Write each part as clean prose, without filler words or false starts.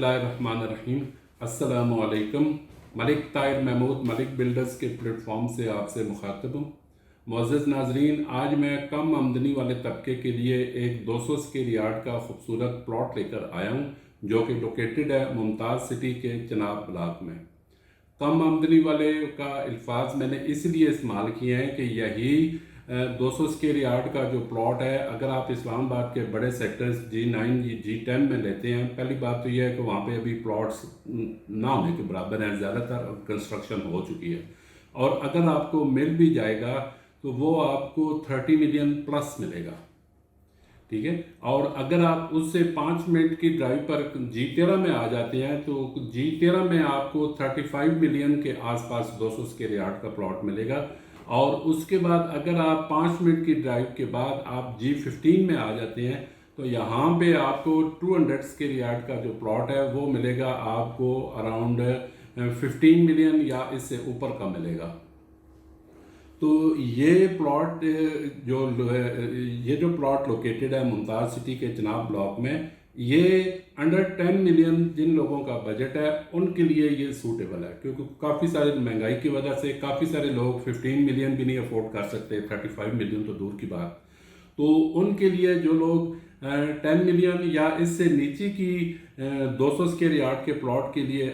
बिस्मिल्लाहिर्रहमानिर्रहीम। अस्सलामुअलैकुम। मलिक ताहिर महमूद मलिक बिल्डर्स के प्लेटफॉर्म से आपसे मुखातिब हूँ। मुअज़्ज़ज़ नाज़रीन, आज मैं कम आमदनी वाले तबके के लिए एक 200 स्क्वायर यार्ड का खूबसूरत प्लॉट लेकर आया हूँ, जो कि लोकेटेड है मुमताज़ सिटी के चनाब ब्लॉक में। कम आमदनी वाले का अल्फाज मैंने इसलिए इस्तेमाल किए हैं कि यही 200 स्क्वायर यार्ड का जो प्लॉट है, अगर आप इस्लामाबाद के बड़े सेक्टर्स G9 G10 में लेते हैं, पहली बात तो यह है कि वहाँ पे अभी प्लॉट्स ना होने के बराबर हैं, ज़्यादातर कंस्ट्रक्शन हो चुकी है। और अगर आपको मिल भी जाएगा तो वो आपको 30 मिलियन प्लस मिलेगा, ठीक है। और अगर आप उससे 5 मिनट की ड्राइव पर G13 में आ जाते हैं तो G13 में आपको 35 मिलियन के आसपास 200 स्क्वायर यार्ड का प्लॉट मिलेगा। और उसके बाद अगर आप 5 मिनट की ड्राइव के बाद आप G15 में आ जाते हैं तो यहाँ पे आपको 200 स्क्वायर यार्ड का जो प्लॉट है वो मिलेगा आपको अराउंड 15 मिलियन या इससे ऊपर का मिलेगा। तो ये प्लॉट जो प्लॉट लोकेटेड है मुमताज़ सिटी के चनाब ब्लॉक में, ये अंडर 10 मिलियन जिन लोगों का बजट है उनके लिए ये सूटेबल है, क्योंकि काफ़ी सारी महंगाई की वजह से काफ़ी सारे लोग 15 मिलियन भी नहीं अफोर्ड कर सकते, 35 मिलियन तो दूर की बात। तो उनके लिए जो लोग 10 मिलियन या इससे नीचे की 200 स्क्वायर यार्ड के प्लॉट के लिए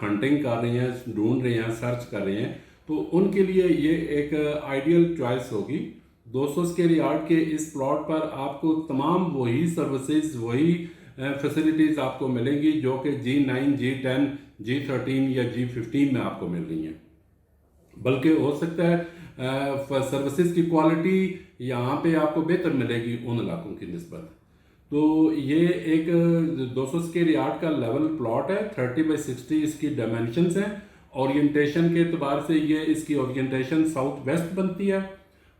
हंटिंग कर रहे हैं, ढूंढ रहे हैं, सर्च कर रहे हैं, तो उनके लिए ये एक आइडियल चॉइस होगी। 200 स्क्वायर यार्ड के इस प्लॉट पर आपको तमाम वही सर्विसेज, वही फैसिलिटीज़ आपको मिलेंगी जो कि G9 G10 G13 या G15 में आपको मिल रही हैं। बल्कि हो सकता है सर्विसेज की क्वालिटी यहाँ पे आपको बेहतर मिलेगी उन इलाकों की निस्बत। तो ये एक 200 स्क्वायर यार्ड का लेवल प्लॉट है, 30x60 इसकी डायमेंशंस हैं। ओरिएंटेशन के एतबार से ये इसकी ओरिएंटेशन साउथ वेस्ट बनती है।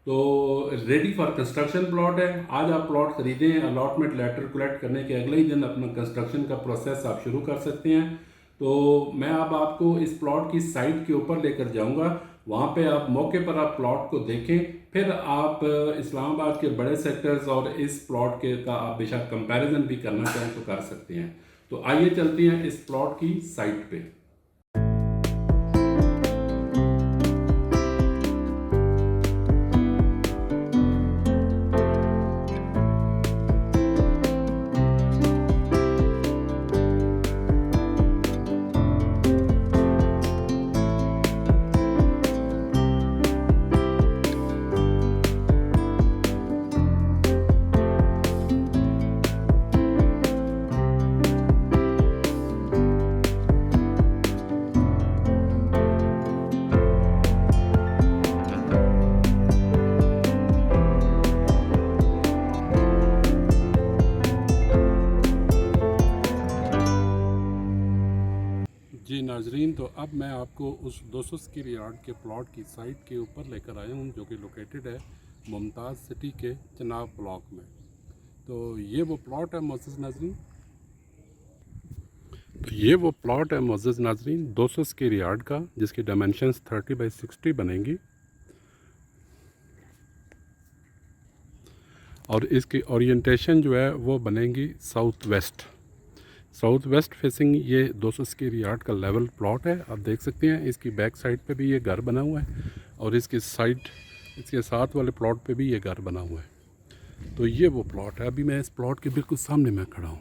तो रेडी फॉर कंस्ट्रक्शन प्लॉट है। आज आप प्लॉट खरीदें, अलॉटमेंट लेटर कलेक्ट करने के अगले ही दिन अपना कंस्ट्रक्शन का प्रोसेस आप शुरू कर सकते हैं। तो मैं अब आपको इस प्लॉट की साइट के ऊपर लेकर जाऊंगा, वहाँ पे आप मौके पर आप प्लॉट को देखें, फिर आप इस्लामाबाद के बड़े सेक्टर्स और इस प्लॉट के का आप बेशक कंपैरिजन भी करना चाहें तो कर सकते हैं। तो आइए चलते हैं इस प्लॉट की साइट पे। जी नाजरीन, तो अब मैं आपको उस 200 स्क्वायर यार्ड के प्लॉट की साइट के ऊपर लेकर आया हूँ, जो कि लोकेटेड है मुमताज़ सिटी के चनाब ब्लॉक में। तो ये वो प्लॉट है मुअज़्ज़ज़ नाजरीन, 200 स्क्वायर यार्ड का, जिसकी डायमेंशंस 30x60 बनेंगी। और इसकी ओरिएंटेशन जो है वो बनेगी साउथ वेस्ट फेसिंग। ये 200 स्क्वायर यार्ड का लेवल प्लॉट है, आप देख सकते हैं। इसकी बैक साइड पे भी ये घर बना हुआ है और इसके साथ वाले प्लॉट पे भी ये घर बना हुआ है। तो ये वो प्लॉट है। अभी मैं इस प्लॉट के बिल्कुल सामने मैं खड़ा हूँ।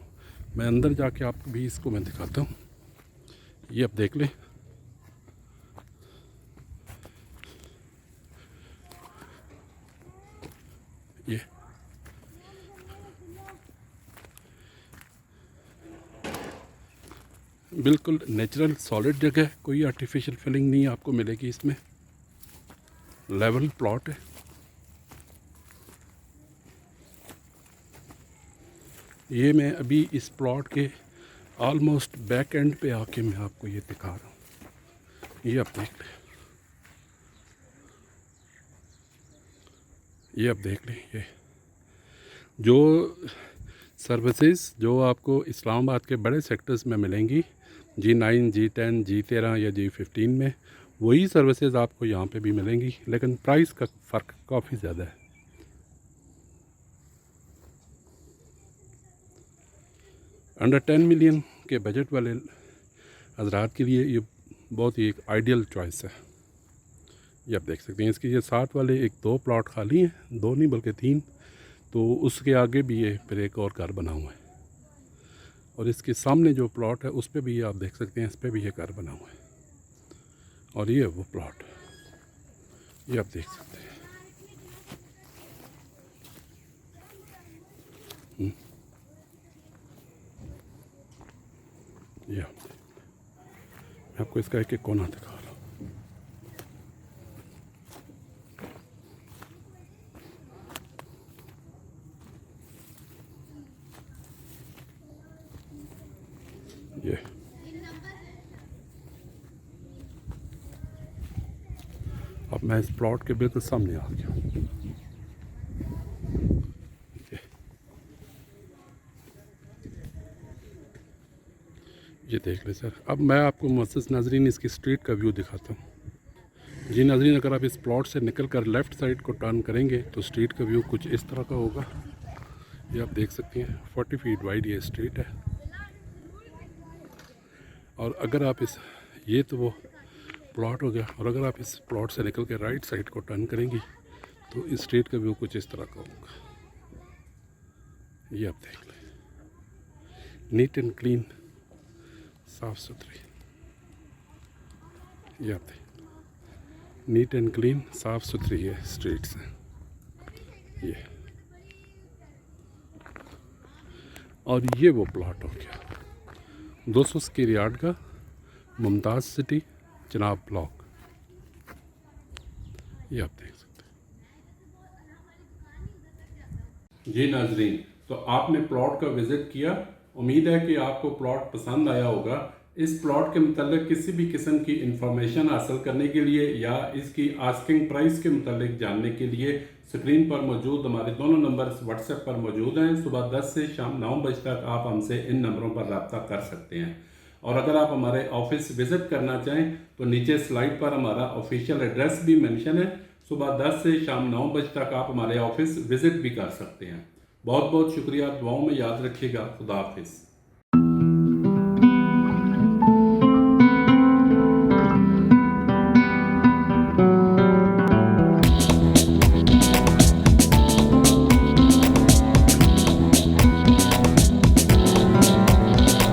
मैं अंदर जाके आपको भी इसको मैं दिखाता हूँ। ये आप देख लें, ये बिल्कुल नेचुरल सॉलिड जगह है, कोई आर्टिफिशियल फिलिंग नहीं आपको मिलेगी इसमें। लेवल प्लॉट है। ये मैं अभी इस प्लॉट के ऑलमोस्ट बैक एंड पे आके मैं आपको ये दिखा रहा हूँ। ये आप देख लें, ये जो सर्विसेज जो आपको इस्लामाबाद के बड़े सेक्टर्स में मिलेंगी, G9 G10 G13 या G15 में, वही सर्विसेज आपको यहाँ पे भी मिलेंगी, लेकिन प्राइस का फ़र्क काफ़ी ज़्यादा है। अंडर 10 मिलियन के बजट वाले हजरात के लिए ये बहुत ही एक आइडियल चॉइस है। ये आप देख सकते हैं, इसके ये साथ वाले एक 2 प्लॉट खाली हैं, 2 नहीं बल्कि 3, तो उसके आगे भी ये फिर एक और घर बना हुआ है, और इसके सामने जो प्लॉट है उस पर भी ये आप देख सकते हैं, इस पर भी ये घर बना हुआ है, और ये वो प्लॉट ये आप देख सकते हैं। ये आप मैं आपको इसका एक कोना दिखा रहा हूँ। ये अब मैं इस प्लॉट के बिल्कुल सामने आ गया। ये देख ले सर। अब मैं आपको मुअज़्ज़ज़ नाज़रीन इसकी स्ट्रीट का व्यू दिखाता हूँ। जी नाज़रीन, अगर आप इस प्लॉट से निकल कर लेफ़्ट साइड को टर्न करेंगे तो स्ट्रीट का व्यू कुछ इस तरह का होगा। ये आप देख सकते हैं, 40 फीट वाइड ये स्ट्रीट है। और अगर आप ये तो वो प्लॉट हो गया, और अगर आप इस प्लॉट से निकल के राइट साइड को टर्न करेंगी तो इस स्ट्रीट का व्यू कुछ इस तरह का होगा। ये आप देख लें, नीट एंड क्लीन, साफ़ सुथरी। ये आप देख, नीट एंड क्लीन, साफ़ सुथरी है स्ट्रीट्स हैं ये। और ये वो प्लॉट हो गया 200 स्क्वायर यार्ड का मुमताज़ सिटी चिनाब ब्लॉक। ये आप देख सकते हैं। जी नाजरीन, तो आपने प्लॉट का विज़िट किया, उम्मीद है कि आपको प्लॉट पसंद आया होगा। इस प्लॉट के मतलब किसी भी किस्म की इंफॉर्मेशन हासिल करने के लिए या इसकी आस्किंग प्राइस के मतलब जानने के लिए स्क्रीन पर मौजूद हमारे दोनों नंबर्स व्हाट्सएप पर मौजूद हैं। सुबह 10 से शाम 9 बजे तक आप हमसे इन नंबरों पर रब्ता कर सकते हैं। और अगर आप हमारे ऑफिस विज़िट करना चाहें तो नीचे स्लाइड पर हमारा ऑफिशियल एड्रेस भी मेंशन है। सुबह 10 से शाम 9 बजे तक आप हमारे ऑफिस विज़िट भी कर सकते हैं। बहुत बहुत शुक्रिया, दुआओं में याद रखिएगा। खुदा हाफिज़।